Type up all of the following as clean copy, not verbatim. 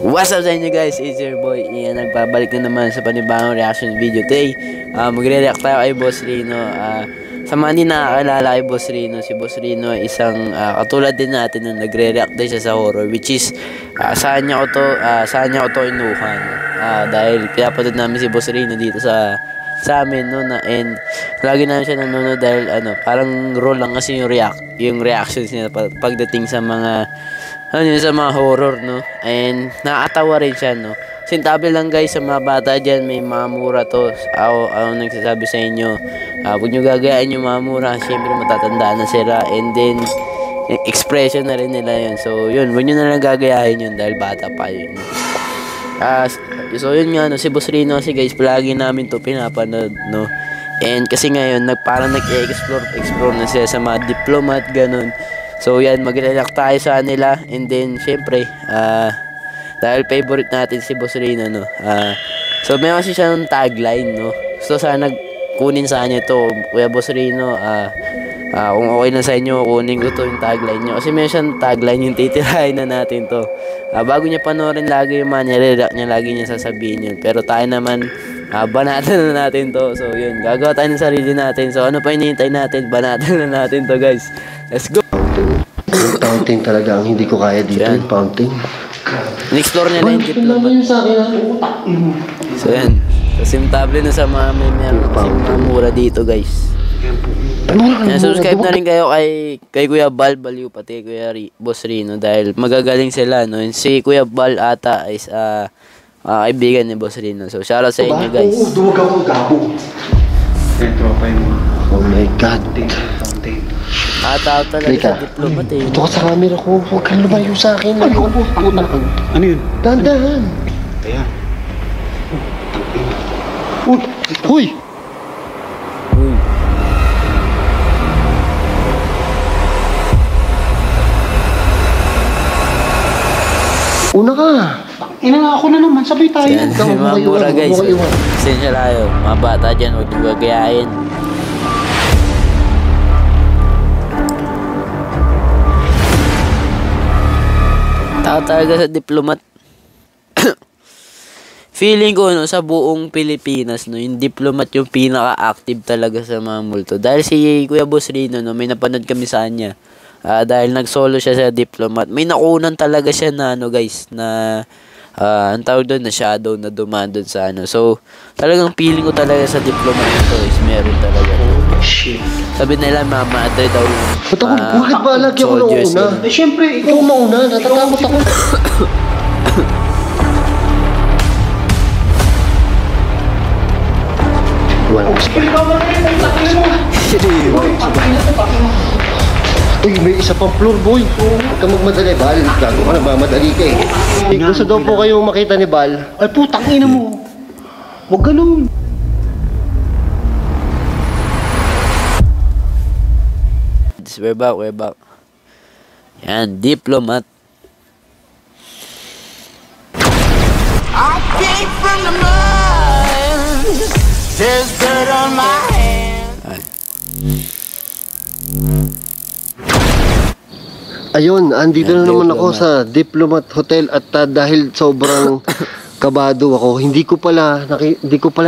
What's up sa inyo guys? It's your boy Ian. Nagpabalik na naman sa panibagong reaction video. Today, magre-react tayo kay Boss Rino. Sa mga hindi nakakilala kay Boss Rino, si Boss Rino ay isang katulad din natin na nagre-react din siya sa horror, which is saan niya ko to inuhan. Dahil pinapanood namin si Boss Rino dito sa amin, no, and lagi namin siya nanonood dahil parang role lang kasi yung reactions niya pagdating sa mga sa mga horror, no, and nakakatawa rin siya, no. Sintabi lang guys sa mga bata dyan, may mga mura to. Ako nagsasabi sa inyo, huwag nyo gagayain yung mga mura, syempre matatandaan na sila, and then expression na rin nila yun. So yun, huwag nyo na lang gagayahin yun dahil bata pa yun. So yun nga, no, si Boss Rino kasi guys, palagi namin to pinapanood, no. And kasi ngayon, parang nag-explore na sila sa mga diplomat, ganun. So yan, mag-react tayo sa nila. And then, syempre, dahil favorite natin si Boss Rino, no. So may kasi siya ng tagline, no. So sana kunin sa kanya to, Kuya Boss Rino. Kung okay na sa inyo, kunin ko to yung tagline nyo. Kasi may siyang tagline, yung titirahin na natin to. Bago niya panoorin lagi yung mga nire-react niya, lagi niya sasabihin yun. Pero tayo naman, banatan na natin to. So yun, gagawa tayo ng sarili natin. So ano pa hinihintay natin, banatan na natin to guys. Let's go! Fountain talaga ang hindi ko kaya dito, yung fountain. In-explore niya na yung diplomat. So yan, kasimtable na sa mga mga mura dito guys. Subscribe na rin kayo kay Kuya Bal Baliw, pati Kuya Boss Rino, dahil magagaling sila, no. Si Kuya Bal ata is kaibigan ni Boss Rino. So shoutout sa inyo guys. Duwag akong gabo. Oh my God. Tao talaga sa diplomat eh. Ito ka sa camera ko. Huwag kang lumayo sa akin. Ano yun? Dahan-dahan. Ayan. Uy! Una ka. Ina nga ako na naman. Sabay tayo. Yan, mga mura guys. Pasensya tayo. Mga bata dyan, huwag nyo gagayain. Tao talaga sa diplomat. Feeling ko, no, sa buong Pilipinas, no, yung diplomat yung pinaka-active talaga sa mga multo. Dahil si Kuya Boss Rino, no, may napanood kami sa kanya. Dahil nag-solo siya sa diplomat. May nakunan talaga siya na, guys, na ang tawag doon na shadow na dumaan doon sa So, talagang feeling ko talaga sa diplomat ito is meron talaga. Shit. Sabi nila, Madre daw yung bakit ba lagi ako nauna? Eh, syempre, Ikaw mauna. Natatakot ako. Walang Uy, may isa pang floor, boy. Huwag ka magmadali, Bal. Gago ka na ba? Madali ka eh. Gusto daw po kayong makita ni Bal. Ay, putang ina mo. Huwag ganun. We're back. Yan, diplomat. I came from the mud. There's dirt on my hands. Ayun, andito na naman ako sa Diplomat Hotel at dahil sobrang kabado ako, hindi ko pala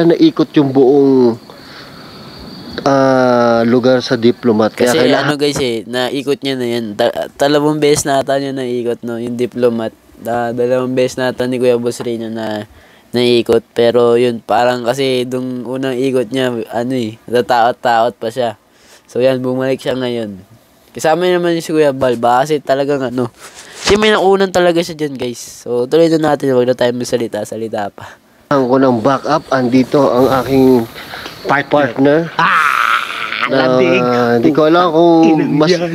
naikot yung buong lugar sa Diplomat. Kasi guys naikot niya na yan. Dalawang beses na ata niya naikot, no, yung diplomat. Dalawang beses na ata ni Kuya Boss Rino na naikot. Pero yun, parang kasi dung unang ikot niya, natatakot pa siya. So yan, bumalik siya ngayon. Kasama naman si Kuya Bal, kasi talagang kasi may nakunan talaga siya dyan guys. So tuloy na natin, wag na tayo salita pa. Ang ko ng backup, andito ang aking partner. Hindi ko alam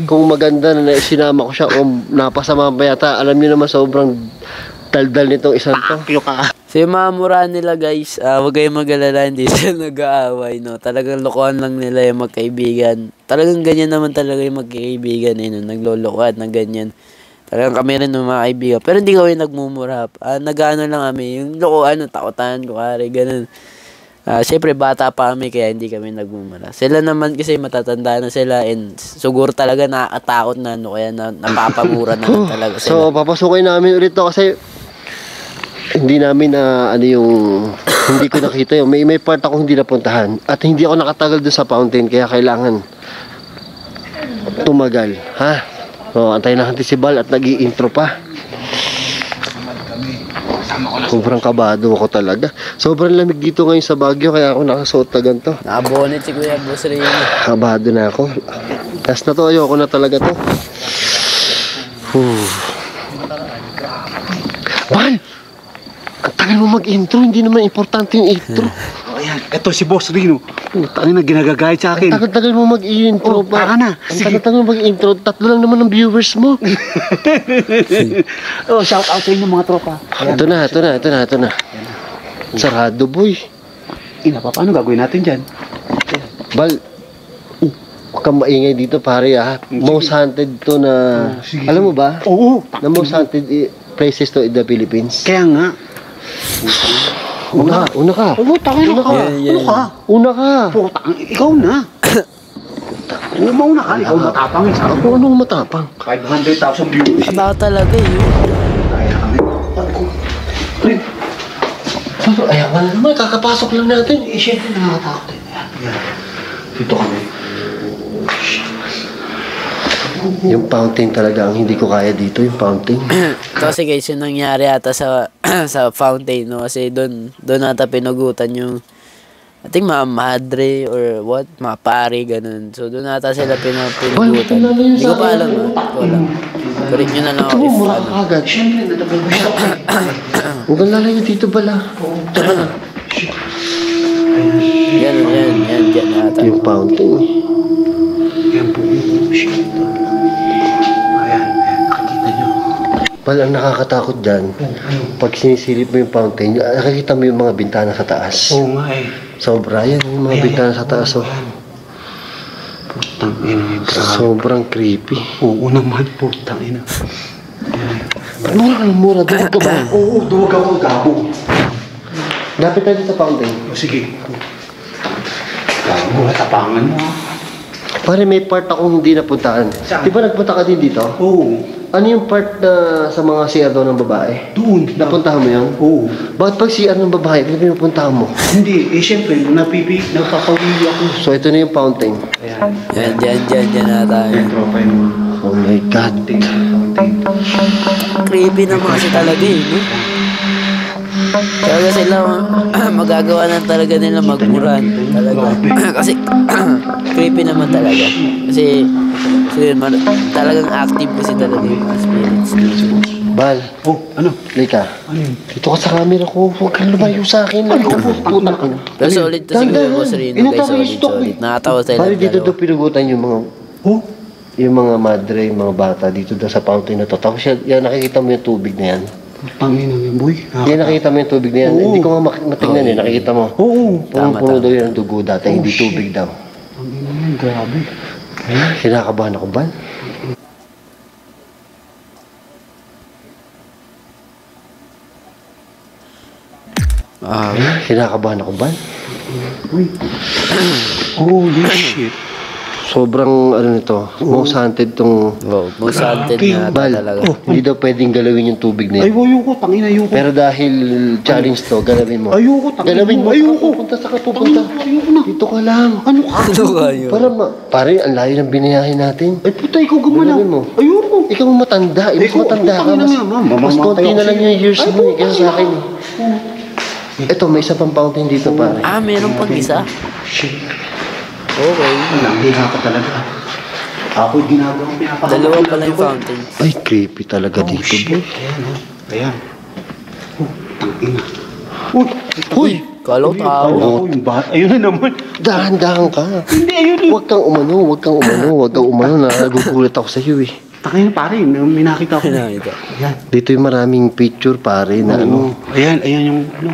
kung maganda na sinama ko siya o napasama pa yata. Alam niyo naman sobrang daldal nitong isang to. So yung mga mura nila guys, huwag kayong mag-alala, hindi sila nag-aaway, no. Talagang lokohan lang nila yung magkaibigan. Talagang ganyan naman talaga yung magkaibigan, no, naglolokohan na ganyan. Talagang kami rin ng mga kaibigan. Pero hindi kami nagmumura. Nag-ano lang kami, yung lokohan, takotan, kuwari, ganun. Siyempre bata pa kami kaya hindi kami nagmumura. Sila naman kasi matatanda na sila and siguro talaga nakakatakot na kaya napapamura na talaga sila. So papasukin namin ulit to kasi hindi namin na ano yung hindi ko nakita yun. May part ako hindi napuntahan at hindi ako nakatagal doon sa fountain kaya kailangan tumagal, ha? So, antayin natin si Bal at nag-i-intro pa. Sobrang kabado ako talaga. Sobrang lamig dito ngayon sa Baguio kaya ako nakasuot na ganito. Nakabonet si Kuya Boss Rino. Kabado na ako. Last na to, ayoko na talaga to. Bal! Ang tagal mo mag-intro, hindi naman importante yung intro. Ayan, eto si Boss Rino. Tangin na ginagagayad sa akin. Ang tagal-tagal mo mag-intro Oh, pa. tara na. Ang tagal-tagal mo mag-intro, 3 lang naman ang viewers mo. Oh, shout out sa inyo mga tropa. Ito na. Sarado, boy. Ina pa, paano gagawin natin dyan? Bal, huwag kang maingay dito pare ha. Most haunted to na, sige. alam mo ba? Oo. Na most haunted places to in the Philippines. Kaya nga. Una ka. Oo, tangin Una ka. ka. Ano ka? Una ka. Putang, ikaw na. Oo, mauna ka. Ikaw matapang. Sabi Ako anong matapang? 500,000 views. Baka talaga eh. Kaya kami. Ayaw ka na naman, kakapasok lang natin. Eh, syempre nakakatakot eh. Ayan. Dito kami. Yung fountain talaga ang hindi ko kaya dito, yung fountain. Kasi guys, yung nangyari ata sa sa fountain, no? Kasi doon ata pinugutan yung I think mga madre or what, mga pare, ganun. So doon ata sila pinugutan. Hindi ko pa alam, ha? Hindi ko alam. Correct nyo na lang Ito ako mo, if mura ano. ka agad. Syempre, natapagpasok ka. Huwag kang lalayo dito bala. Tsaka na. Yan ata. Yung fountain. Yan po. Shit. Ayan, nakikita nyo. Pal, ang nakakatakot dyan, pag sinisilip mo yung fountain, nakikita mo yung mga bintana sa taas. Oo nga eh. Sobra yan, yung mga bintana sa taas. Oh. Putang ina. Sobrang creepy. Oo naman, putang ina. Mura ka ng mura, duwag ka ba? Oo, duwag ako gabo. Lapit tayo sa fountain. O sige. Gabo, tapangan mo. Pare, may part akong hindi napuntahan. Saan? Di ba nagpunta ka din dito? Oo. Ano yung part na sa mga CR daw ng babae? Doon. Napuntahan mo yun? Oo. Bakit pag CR ng babae, pinupuntahan mo? Hindi, eh syempre, napapawili ako. So ito na yung fountain. Ayan. Yan ata. Ayan, tropa yun. Oh my God. Creepy naman kasi talaga eh, no? Talaga sila, magagawa na talaga nila magmuran. Talaga. Kasi, creepy naman talaga. Kasi talagang active kasi talaga yung mga spirits dito. Bal, Oh, ano? Lika. Ano yun? Dito ka sa camera ko. Huwag kang lumayo sa akin. Puta ka na. Pero solid to si Kuya Boss Rino, guys. Solid. Nakatawa tayo Bali ng dito dalawa. daw pinugutan yung mga Oh? yung mga madre, yung mga bata dito daw sa fountain na to. Tapos yan, nakikita mo yung tubig na yan. Putang ina yun, boy. Yan nakikita mo yung tubig na yan. Oo. Hindi ko nga matingnan eh. Nakikita mo. Oo. Punong-puno daw yan ang dugo dati. Hindi shit. tubig daw. Ang ina yan, grabe. Kinakabahan ako, Bal. Kinakabahan ako, Bal. Uy. Holy shit. Sobrang ano nito, most haunted tong Wow, most haunted na ata Bal. talaga. Hindi daw pwedeng galawin yung tubig na Ay, yan. ayoko, tangin, ayoko. Pero dahil challenge to, galawin mo. Ayoko, tangin. Galawin mo. Ayoko. Pupunta sa pupunta. Ayoko na. Dito ka lang. Ano ka? Ano kayo? Pare, ang layo ng biniyahin natin. Ay, puta, ikaw gumana. Galawin mo. Ayoko. Ikaw ang matanda. Mas Ikaw, matanda ka. putang ina Mas, nga, ma'am. mas Mamamatay konti ako na lang sa'yo. yung years Ay, mo. Kaya sa akin. Oo. Ito, may isa pang fountain dito, pare. Ah, meron pang isa. Shit. Okay. Nangiha ka talaga. Ako'y ginagawang pinapakalaman. Dalawa pala yung fountain. Ay, creepy talaga Oh, dito, shit. boy. Ayan, oh. Ayan. Oh, tangina. Uy! Huy! Kalaw tao. Oo, yung bahat. Ayun na naman. Dahan-dahan ka. Hindi, ayun. Huwag kang umano. Nagugulat ako sa iyo eh. Tangina, pare. May nakita ko. Ito. Ayan. Dito yung maraming picture, pare, na ano. Ayan, ayan yung ano.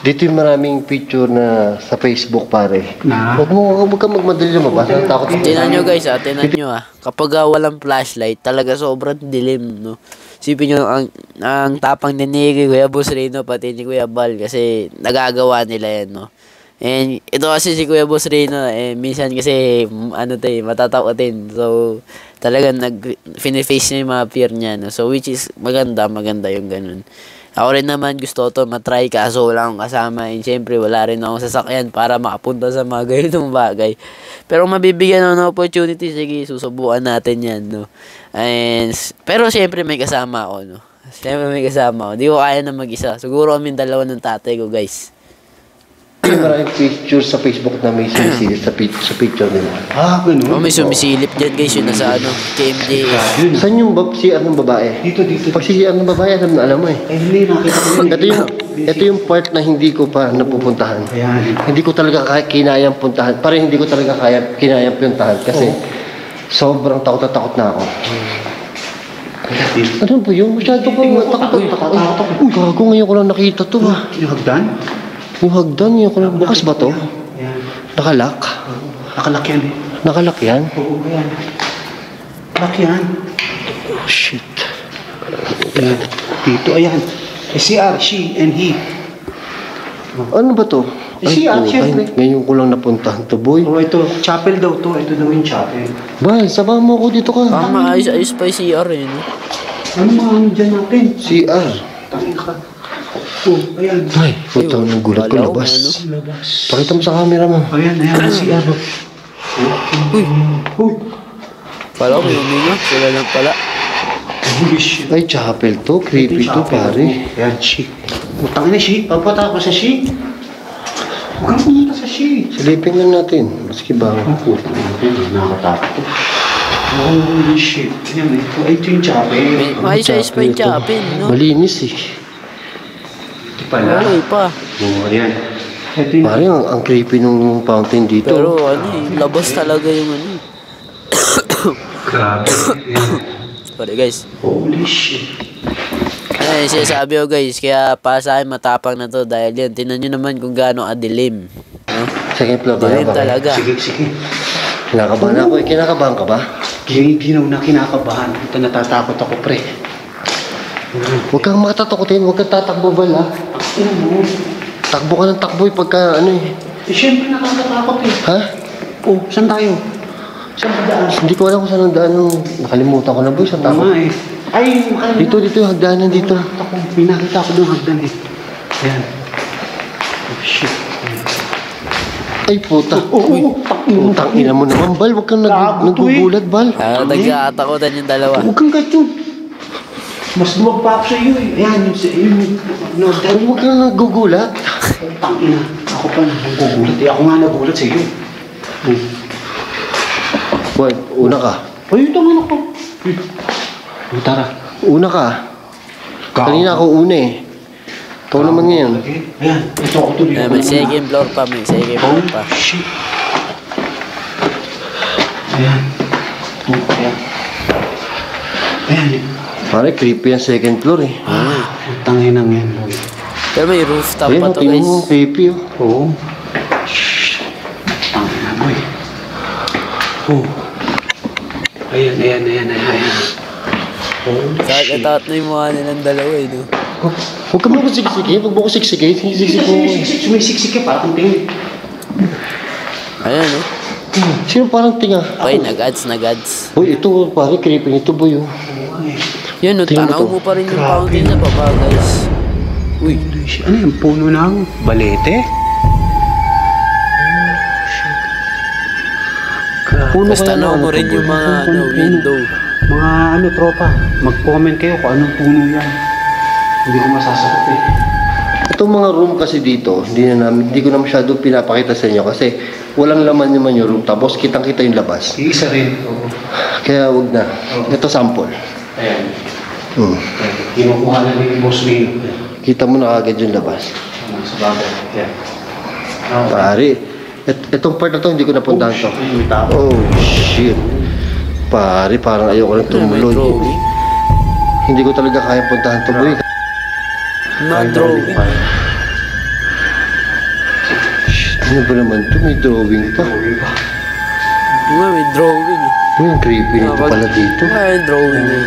Dito yung maraming picture na sa Facebook, pare. Na? Huwag kang magmadali lumabas. Takot ako. Tingnan nyo guys, tingnan nyo kapag walang flashlight, talaga sobrang dilim, no? Sipin nyo, ang tapang ni Kuya Boss Rino, pati ni Kuya Bal, kasi nagagawa nila yan, no? And ito kasi si Kuya Boss Rino, minsan kasi, matatakotin. So, talagang finiface niya yung mga fear niya, no? So, which is, maganda yung ganun. Ako rin naman gusto to matry kaso wala akong kasama. And syempre wala rin akong sasakyan para makapunta sa mga ganitong bagay. Pero mabibigyan ako ng opportunity, sige, susubukan natin yan, no. Pero syempre may kasama ako, no. Syempre may kasama ako. Di ko kaya na mag-isa. Siguro kami dalawa ng tatay ko, guys. Maraming picture sa Facebook na may sinisilip sa picture nila. Ah, ganun. Oh, may sumisilip dyan, guys, yun nasa KMJS. Saan yung CR ng babae? Dito. Pag CR ng babae, alam mo eh. Ay, hindi, nakita ko yun. Ito yung part na hindi ko pa napupuntahan. Ayan. Hindi ko talaga kinayang puntahan. Parang hindi ko talaga kinayang puntahan kasi sobrang takot na ako. Ano po yun? Masyado ko takot. Uy, gago, ngayon ko lang nakita to ah. Yung hagdan? Yung hagdan, ngayon ko lang. Bukas ba to? Ayan. Nakalak? Nakalak yan eh. Nakalak yan? Oo, ayan. Nakalak yan. Shit. Ayan. Dito, ayan. CR, she and he. Ano ba to? CR, putay, syempre. ngayon ko lang napuntahan to, boy. Oh, ito. Chapel daw to. Ito daw yung chapel. Bal, sabahan mo ako dito ka. Parang maayos-ayos pa yung CR, eh, no? Ano mga ano dyan natin? CR. Tangin ka. Oh, ayan. Ay, putang ng gulat ko Wala labas. akong Labas. Pakita mo sa camera mo. Ayan, ayan. CR. Uy, Uy. pala ko may uminga. Sila lang pala. Holy shit. Ay, chapel to. Creepy to, pare. Ayan, she. Utang na, she. Papata ko sa she. Huwag kang pumunta sa she. Silipin lang natin. Maski ba? Ang puto natin. Nakakatakot. Holy shit. Ayan, ito yung chapel. Maayos-ayos pa yung chapel, no? Malinis eh. Ito pala. Okay pa. Oo, ayan. Ito yung... Pare, ang creepy nung fountain dito. Pero ano eh, labas talaga yung ano. Grabe. Sorry guys. Holy shit. Ayun, sinasabi ko guys, kaya para sa akin matapang na to dahil yan, tinan nyo naman kung gaano adilim. No? Second floor ba? Dilim talaga. Sige, sige. Kinakabahan ako eh. Kinakabahan ka ba? Ginaw na kinakabahan. Ito natatakot ako, pre. Huwag kang matatakotin. Huwag kang tatakbo ba la? Takbo ka ng takbo eh pagka ano eh. Eh, syempre nakakatakot eh. Ha? Oh, saan tayo? Saan ba daan? Hindi ko alam kung saan ang daan nung nakalimutan ko na boy. Sa takot. Tama eh. Ay, Dito, yung hagdanan dito. Ako, pinakita ko doon hagdan eh. Ayan. Oh, shit. Ay, puta. Oo, Putang ina mo naman, Bal. Huwag kang Gago to eh. nagugulat, Bal. Nagkakatakutan yung dalawa. Huwag kang ganyan. Mas luwag pa ako sa iyo eh. Ayan, no, Ay, huwag kang nagugulat. tangina. Ako pa nagugulat eh. Ako nga nagulat sa iyo. Boy, una ka. Ay, ito nga ako. Tara. Una ka. Kanina ako una eh. Ikaw naman ngayon. Ayan, ito ako tuloy. May second floor pa, may second floor pa. Oh, shit. Ayan. Oh, ayan. Ayan. Pare, creepy ang second floor eh. Tangin ang yan. Pero may rooftop Ayun, pa to tingnan guys. mo, creepy oh. Oo. Tangin na boy. Oh. Ayan. Kakatat na yung mukha nilang dalawa eh, no? Huwag ka mo ko siksiki. Huwag mo ko siksiki. Siksik mo ko eh. Sumisiksik ka para kung tingin. Ayun, no? Sino parang tinga? Okay, nag-ads. Uy, ito pare, creepy nito boy oh. Yun, no? Tingnan mo Tanaw to. mo pa rin yung fountain sa baba, guys. Uy, Ano yung puno ng balete? Puno tapos kaya tanaw na, mo rin yung mga ano, window. Mga ano, tropa, mag-comment kayo kung anong puno yan. Hindi ko masasagot eh. Itong mga room kasi dito, hindi ko na masyado pinapakita sa inyo kasi walang laman naman yung room. Tapos kitang-kita yung labas. Yung isa rin. Oo. Kaya wag na. Ito sample. Ayan. Hmm. Kinukuha na ni Boss Lino. Kita mo na agad yung labas. Sa bagay. Ayan. Pare, itong part na to hindi ko napuntahan to. May tao. Oh, shit. Pare, parang ayoko lang Ano, may tumuloy. drawing. Hindi ko talaga kaya puntahan to, boy. Mga drawing. Ano ba naman to? May drawing pa. Nga, may drawing eh. Uy, ang creepy nito pala dito. Nga, may drawing eh.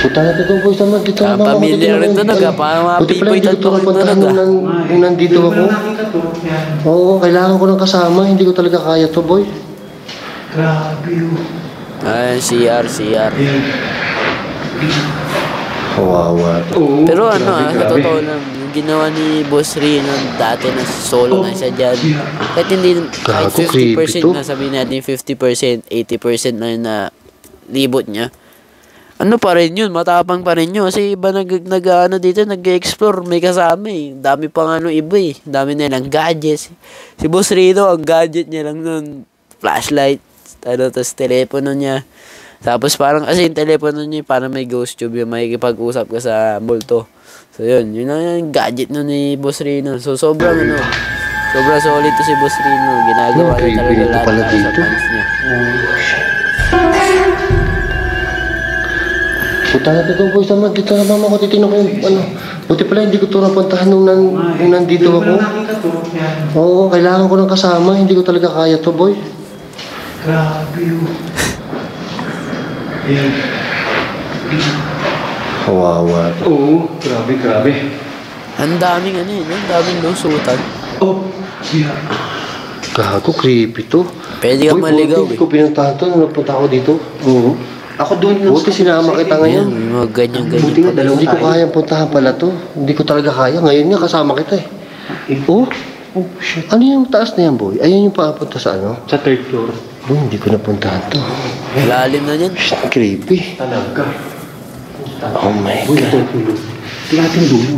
Punta natin itong boys naman. Dito naman. Pamilya rin to naga. Parang mga Buti pala pipoy hindi ko ito tattoo napuntahan to naga. nung nandito ako. Nakita to. Ayan. Oo, kailangan ko ng kasama. Hindi ko talaga kaya to, boy. Grabe yun. Ayun, CR. Ayan. Kawawa. Oo. Pero ano sa grabe. totoo lang, yung ginawa ni Boss Rino dati na solo na siya dyan, kahit hindi, kahit Gago, 50% creepy to. na, sabihin natin 50%, 80% na yun na libot niya, ano pa rin yun, matapang pa rin yun, kasi iba ano dito, nag-explore, may kasama eh, dami pang ano iba eh, dami na lang gadgets, si Boss Rino, ang gadget niya lang nun, flashlight, tapos telepono niya. Tapos parang kasi yung telepono niya parang may ghost tube yung makikipag-usap ka sa multo. So yun lang yung gadget nun ni Boss Rino. So sobrang solid to si Boss Rino. Ginagawa niya talaga Creepy lahat pala para sa dito. fans niya. Puta na dito, boys. Naman, dito na mama ko. Titignan ko yung ano. Buti pala hindi ko ito napuntahan nung nandito ako. Nakita to. Yan. Oo, kailangan ko ng kasama. Hindi ko talaga kaya to, boy. Grabe yun. Yan. Kawawa. Oo. Grabe. Ang daming ano yun, ang daming lusutan. Oh. Yeah. Gago, creepy to. Pwede kang maligaw Hindi eh. ko pinuntahan to nung napunta ako dito. Oo. Ako doon lang. Buti sinama kita Yan, ngayon. may mga ganyan-ganyan. Buti nga, dalawa Hindi ko tayo. kayang puntahan pala to. Hindi ko talaga kaya. Ngayon nga, kasama kita eh. Oh, Oh, shit. ano yung taas na yan, boy? Ayun yung papunta sa ano? Sa third floor. Boy, hindi ko napuntahan to. Lalim na yan. Shit, creepy. Talaga. Oh my Uy, God. third floor. Tingnan natin dulo.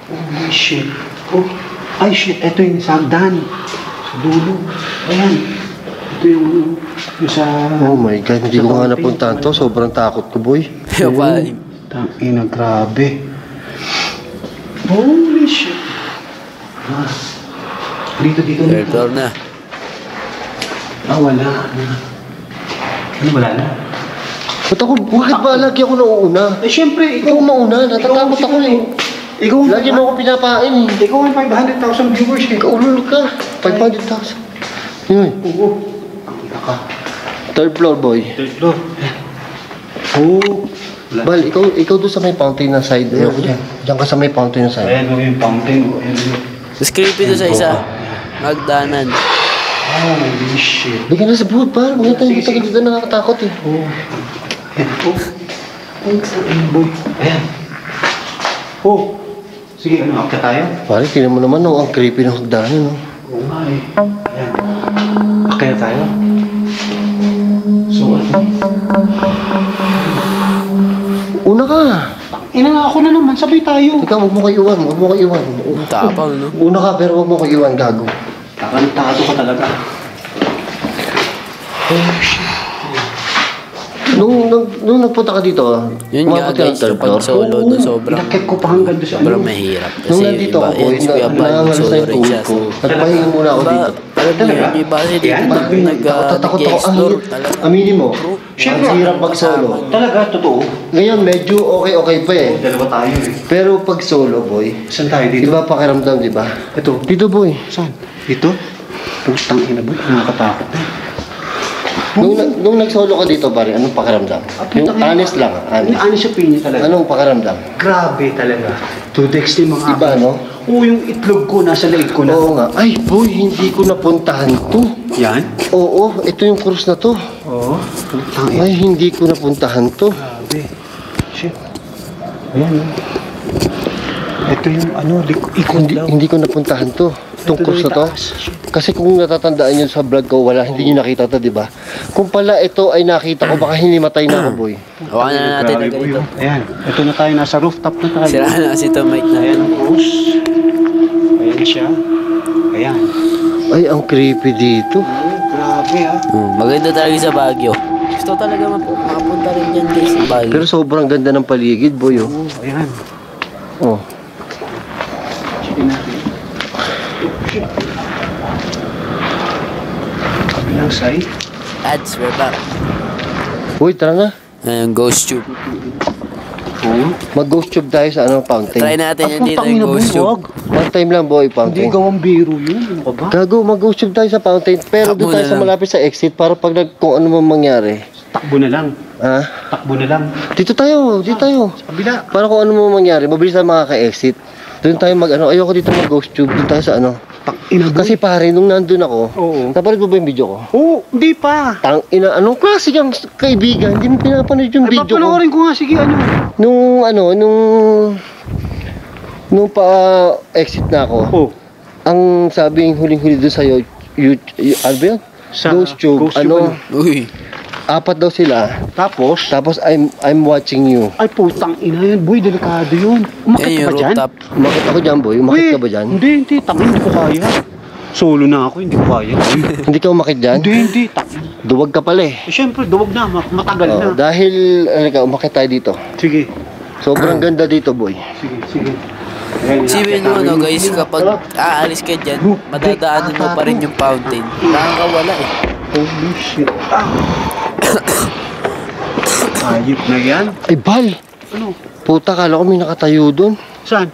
Holy shit. Oh, ay shit. Ito yung sagdan. Sa dulo. Ayan. Ito yung sa... Oh my God, hindi ko nga napuntahan to. Sobrang takot ko, boy. Tangina, grabe. Holy shit. Ah. Dito. Third floor na. Ah, wala. Ano, wala na? Ba't ako, bakit ba lagi ako nauuna? Eh, syempre, Ikaw mauna, natatakot ako eh. Ikaw, Lagi mo ako pinapain eh. ikaw ang 500,000 viewers eh. Kaulol ka. 500,000. Yun. Oo. Ang ina ka. Third floor, boy. Third floor. Oo. Bal, ikaw doon sa may fountain na side. Ayoko dyan. Diyan ka sa may fountain na side. Ayan mo yung fountain. Ayan. Mas creepy to sa isa. Magdanan. Holy shit. Bigyan na sa buhod, pal. Mga tayo dito dito nakakatakot eh. Oo. Ayan. Oh. Ang boy. Ayan. Oh. Sige, ano, akta tayo? Pare, tingnan mo naman, no, ang creepy ng hagdanan, no. Oo nga eh. Ayan. Akta tayo? So, ano? Una ka. Ina nga ako na naman, sabay tayo. Ikaw, huwag mo ko iwan. Huwag mo ko iwan. Ang tapang, no? Una ka, pero huwag mo ko iwan, gago. Takantado ka talaga. Oh shit. Nung nagpunta ka dito, Yun nga umabot ka ng guys, third kapag floor. solo no, sobrang Inakit ko pa hanggang doon sa sobrang ano. mahirap. Kasi Nung yung nandito iba, ako, boy, yan si Kuya Bal, nangangalas na solo yung rin tuhod siya. ko. Nagpahinga muna ako Diba, dito. alam mo yun, yung iba kasi dito Yan, pag Takot ako. Ang nag-explore talaga. aminin mo, Siyempre, ang hirap pag solo. Talaga, totoo. Ngayon, medyo okay pa eh. Dalawa tayo eh. Pero pag solo, boy, Saan tayo dito? iba pakiramdam, di ba? Ito. Dito, boy. Saan? Dito? Putang ina boy, nakakatakot na. Nung nag-solo ka dito, pare, anong pakiramdam? Yung honest lang, honest. Ano siya pinya talaga? Anong pakiramdam? Grabe talaga. To the extreme mga Iba, no? Oo, yung itlog ko nasa leeg ko na. Oo nga. Ay, boy, hindi ko napuntahan to. Yan? Oo, ito yung cruise na to. Oo. Putang ina. Ay, hindi ko napuntahan to. Grabe. Shit. Ayan. Ito yung ano, ikot lang. Hindi ko napuntahan to. Itong Ito cruise daw na to. yung taas. Shit. Kasi kung natatandaan nyo sa vlog ko, hindi nyo nakita to, di ba? Kung pala ito ay nakita ko, baka hinimatay na ako, boy. Hawakan na natin ang Grabe, boy, ganito. oh. Ayan. Ito na tayo, nasa rooftop na tayo. Sira na kasi ito mic Ayan natin. ang cruise. Ayan siya. Ayan. Ay, ang creepy dito. Grabe ah. Maganda talaga sa Baguio. Gusto talaga makapunta rin dyan guys sa Baguio. Pero sobrang ganda ng paligid, boy, oh. Oo, ayan. Oh. Sige natin. Kabilang side. Ads, we're back. Uy, tara na. Ayun, ghost tube. Oo. Mag-ghost tube tayo sa fountain. Try natin yan dito Putang yung ina, ghost boy, tube. wag. One time lang, boy, Hindi fountain. gawang biro yun. Ano ka ba? Gago, mag-ghost tube tayo sa fountain. Pero Takbo doon tayo na sa lang. malapit sa exit para pag kung ano man mangyari. Takbo na lang. Ha? Takbo na lang. Dito tayo, dito tayo. Sa kabila. Para kung ano man mangyari, mabilis na makaka-exit. Doon tayo ayoko dito mag-ghost tube. Doon tayo sa Ina, boy. Kasi pare, nung nandun ako, Oo. napanood mo ba yung video ko? Oo, hindi pa. Tang ina, anong klase kang kaibigan? Hindi mo pinapanood yung Ay, video ko. papanoorin ko nga. Sige, ano? Nung pa-exit na ako, Oh. ang sabing huling-huli doon sa'yo, ano ba yun? Sa Ghost Tube, Ghost Tube, Uy. 4 daw sila. Tapos, Tapos I'm watching you. ay putang ina yan. Boy, delikado yun. Umakit Yan ka yung ba dyan? rooftop. Umakit ako dyan, boy. Umakit ka ba dyan? Hindi. Tangin, hindi ko kaya. Solo na ako, hindi ko kaya. Hindi ka umakit dyan? Hindi. Tangin. Duwag ka pala eh. Siyempre, duwag na. Matagal na. Dahil, umakit tayo dito. Sige. Sobrang ganda dito, boy. Sige. Ayan, Sibin mo, no, guys, kapag aalis ka dyan, madadaanan mo pa rin yung fountain. Nakakawala eh. Holy shit. Ayop na yan. Ay, Bal! Ano? Puta, kala ko may nakatayo doon. Saan?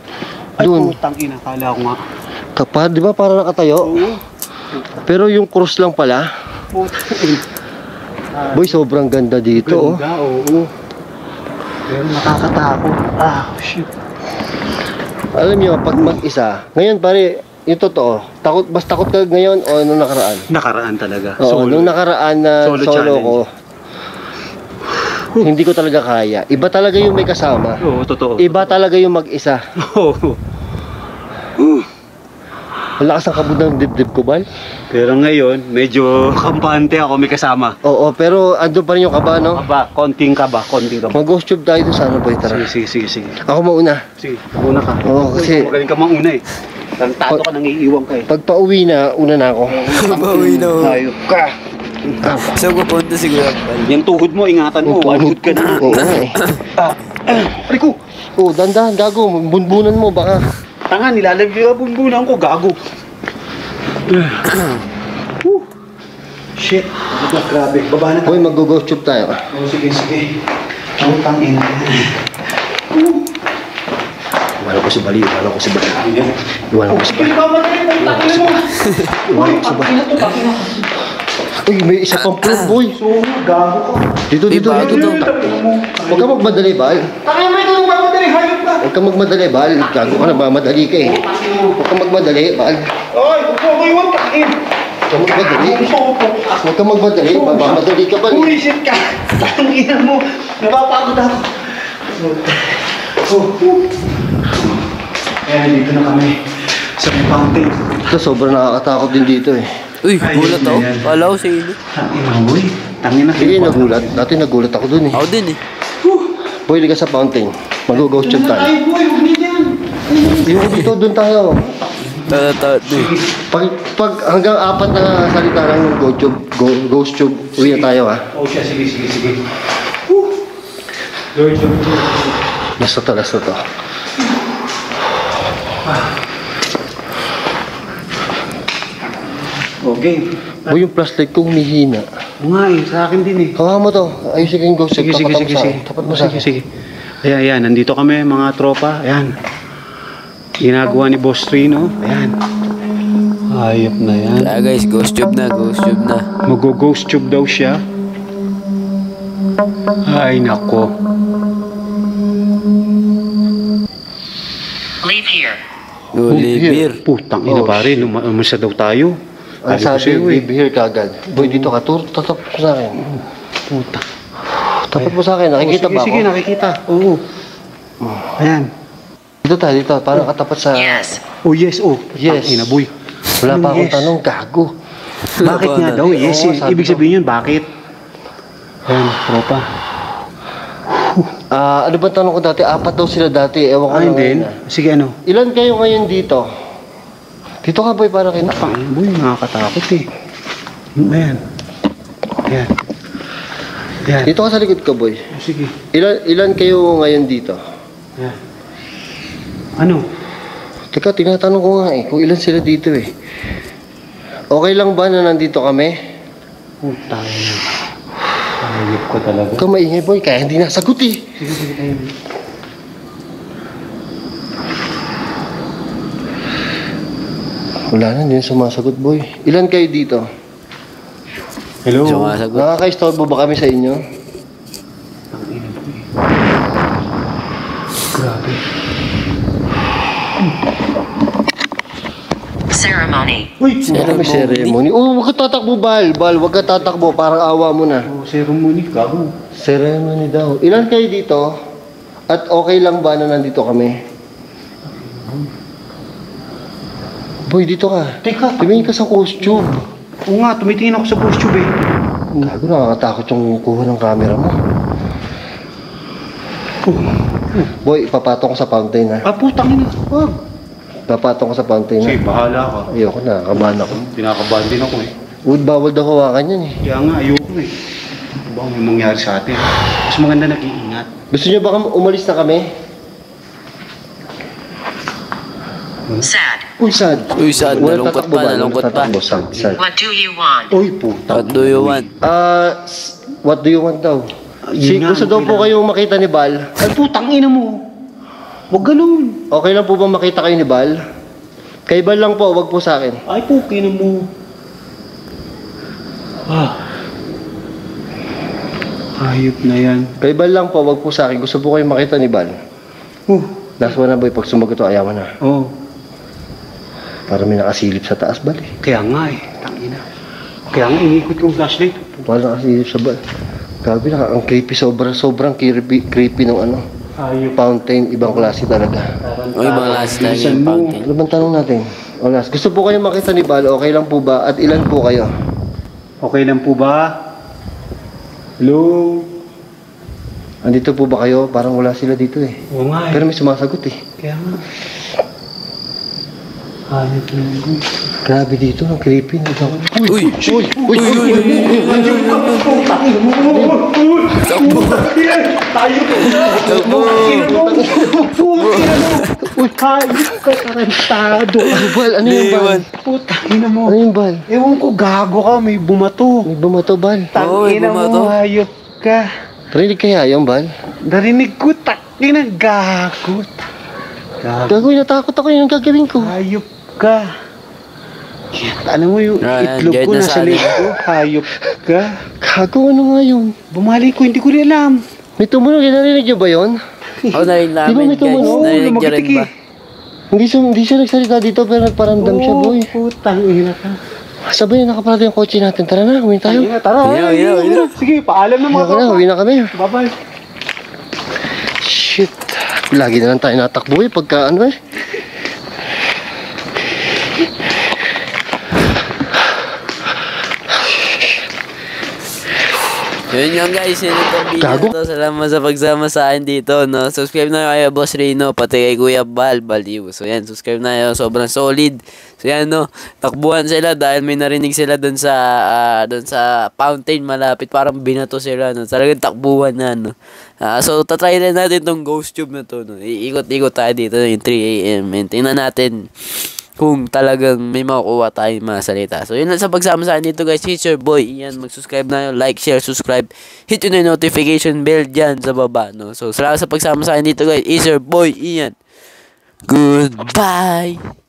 Ay, Doon. putang ina. Kala ko nga. Kapag, di ba, para nakatayo? Oo. Pero yung cross lang pala. Putang ina. Boy, sobrang ganda dito, oh. Ganda, oo. Pero nakakatakot. Shit. Alam niyo, pag mag-isa, ngayon pare, yung totoo, mas takot ka ngayon o nung nakaraan? Nakaraan talaga. Oo, nung nakaraan na Solo solo challenge. ko, hindi ko talaga kaya. Iba talaga yung may kasama. Oo, totoo. Iba talaga yung mag-isa. Oo. Malakas ang kabog ng dibdib ko, Bal. Pero ngayon, medyo kampante ako, may kasama. Oo, pero andun pa rin yung kaba, no? Konting kaba. Mag-ghost tube tayo doon sa ano, boy, tara. Sige. Ako mauna. Sige, una ka. Oo, kasi Magaling ka mauna eh. Tato ka nang iiwan ka eh. pag pauwi na, una na ako. Bawi na ako. Ayop ka. So, pupunta siguro ako. Yung tuhod mo, ingatan mo. One ka na. Oo, eh. Rico! Oo, dandahan, gago. Bunbunan mo, baka. Tanga, nilalagay ka bunbunan ko. Gago. Shit. Grabe. Baba na tayo. Boy, mag-ghost tube tayo. Oh, sige. Ang tangina. Iwanan ko si Bali. Iwanan ko si Bali. Uy, may isa pang proof, boy. Gago ka. Dito. Huwag ka magmadali, Bal. Tanga mo ito, mamadali. Hayop ka. Huwag ka magmadali, Bal. Gago ka, nagmamadali ka eh. Huwag ka magmadali, Bal. Oy, huwag mo iwan takin. Huwag ka magmadali. Huwag ka magmadali. Mamadali ka, Bal. Uy, shit ka. Tangina mo. Napapagod ako. Ayan, dito na kami. Sa may fountain. Ito, sobrang nakakatakot din dito eh. Uy, gulat ako. Kala ko sa ilo. Tangina, boy. Tangina. Sige, nagulat. Dati nagulat ako dun eh. Ako din eh. Boy, liga sa fountain. Mag-ghost tube tayo. Ay, boy, huwag niya yan. Yung dito, dun tayo. Pag hanggang 4 na salita lang ng ghost tube, uwi na tayo ha. Oh, siya. Sige. Lord. Last na to. Okay. Boy, yung flashlight ko humihina. Oo nga eh, sa akin din eh. Hawa mo to. Ayusin ko yung ghost tube. Tapat mo sa akin. Sige. Ayan, nandito kami mga tropa. Ayan. Ginagawa ni Boss Trino. Ayan. Ayop na yan. Kaya guys, ghost tube na. Mag-ghost tube daw siya. Ay, nako. Leave here. Olivir. Putang ina pare, umasa daw tayo. Ang Sabi ko sabi, sa'yo, be here ka agad. Boy, dito ka. Tapat mo sa akin. Puta. Tapat mo sa akin. Nakikita ba ako? Sige, nakikita. Oo. Ayan. Dito tayo, dito. Parang katapat sa... Yes. Oh, yes, oh. Yes. Ina, boy. Wala pa akong Yes. tanong. Gago. Bakit nga daw? Yes, Oo, sabi ibig ko. sabihin yun, bakit? Ayan, tropa. Ano ba tanong ko dati? 4 daw sila dati. Ewan ko na Ayun din. ngayon. Sige, ano? Ilan kayo ngayon dito? Dito ka, boy, para kita. Pang ina, boy, nakakatakot eh. Ayan. Ayan. Ayan. Dito ka sa likod ko, boy. Sige. Ilan kayo ngayon dito? Ayan. Ano? Teka, tinatanong ko nga eh. Kung ilan sila dito eh. Okay lang ba na nandito kami? Puta na. Ayop ko talaga. Huwag ka maingay, boy. Kaya hindi nasagot eh. Sige, tayo. Wala na, hindi na sumasagot, boy. Ilan kayo dito? Hello? Sumasagot. Nakaka-istorbo ba kami sa inyo? Grabe. Ceremony. ceremony. Uy, May ceremony. Oh, wag ka tatakbo, Bal. Bal, wag ka tatakbo. Parang awa mo na. Oh, ceremony ka. Ceremony daw. Ilan kayo dito? At okay lang ba na nandito kami? Boy, dito ka. Teka. Tumingin ka sa costume. Oo nga, tumitingin ako sa costume eh. Gago, nakakatakot yung kuha ng camera mo. Boy, papatong ko sa fountain, ha? Ah, putang ina. Wag. Papatong ko sa fountain, ha? Sige, bahala ka. Ayoko na, kabahan ako. Tinakabahan din ako eh. Wood, bawal daw hawakan yan, eh. Kaya nga, ayoko eh. Ano ba may mangyari sa atin? Mas maganda nag-iingat. Gusto niyo ba umalis na kami? Sad. Uy, sad. Uy, sad. Walang Nalungkot tatakbo pa, ba? nalungkot Walang pa. tatakbo, sad, sad. What do you want? Uy, puta. What do you want? What do you want daw? Yun nga, Gusto daw okay po lang. kayong makita ni Bal. Ay, putang ina mo. Huwag ganun. Okay lang po ba makita kayo ni Bal? Kay Bal lang po, wag po sa akin. Ay, pukin mo. Ah. Ayop na yan. Kay Bal lang po, wag po sa akin. Gusto po kayong makita ni Bal. Last one na boy, pag sumagot to, ayaw mo na. Oh. Para may nakasilip sa taas, Bal, eh. Kaya nga eh. Tangina. Kaya nga inikot yung flashlight. Wala nakasilip sa Bal. Grabe na, ang creepy, sobrang creepy ng ano. Ayop. Fountain, ibang klase talaga. Uy, mga last time Bilisan yung mo. fountain. Ano bang tanong natin? O last, gusto po kayong makita ni Bal, okay lang po ba? At ilan po kayo? Okay lang po ba? Hello? Andito po ba kayo? Parang wala sila dito eh. Oo nga eh. Pero may sumasagot eh. Kaya nga. Ayop na yun. Grabe dito, ang creepy. Uy! Uy, hayop ka tarantado. Bal, ano yung Bal? Putangina mo. Ano yung Bal? Ewan ko, gago ka, may bumato. May bumato, Bal. Tangina bumato. mo, hayop ka. Rinig kaya yung Bal? Narinig ko, tangina, gago. Gago, Gagawin, natakot ako yung gagawin ko. hayop ka. Alam mo yung Ayan, itlog guide ko na nasa sa leg ko, hayop ka. Gago, ano nga yun? Bumalik ko, hindi ko rin alam. May tumunog, narinig niyo ba yun? Oh, narinig Di ba namin, may guys. tumunog? Narinig niyo rin Lumagitik ba? Hindi siya nagsalita dito pero nagparamdam siya, boy. Putang ina ka. Sabay, nakaparado yung kotse natin. Tara na, huwin tayo. Tangina, tara. Ina. Sige, paalam na mga Tara na, huwin na kami. Bye-bye. Shit. Lagi na lang tayo natakbo eh, pagka ano eh. Yun yung guys, yun itong video Gago. na to. Salamat sa pagsama sa akin dito, no? Subscribe na kayo, Boss Rino, pati kay Kuya Baliw. So yan, subscribe na kayo, sobrang solid. So yan, no? Takbuhan sila dahil may narinig sila dun sa fountain malapit. Parang binato sila, no? Talagang takbuhan na, no? So tatry na natin tong ghost tube na to, no? Iikot-ikot tayo dito yung 3 AM. And tingnan natin kung talagang may makukuha tayong mga salita. So, yun lang sa pagsama sa akin dito, guys. It's your boy, Ian. Mag-subscribe na yun. Like, share, subscribe. Hit yun yung notification bell dyan sa baba, no? So, salamat sa pagsama sa akin dito, guys. It's your boy, Ian. Goodbye!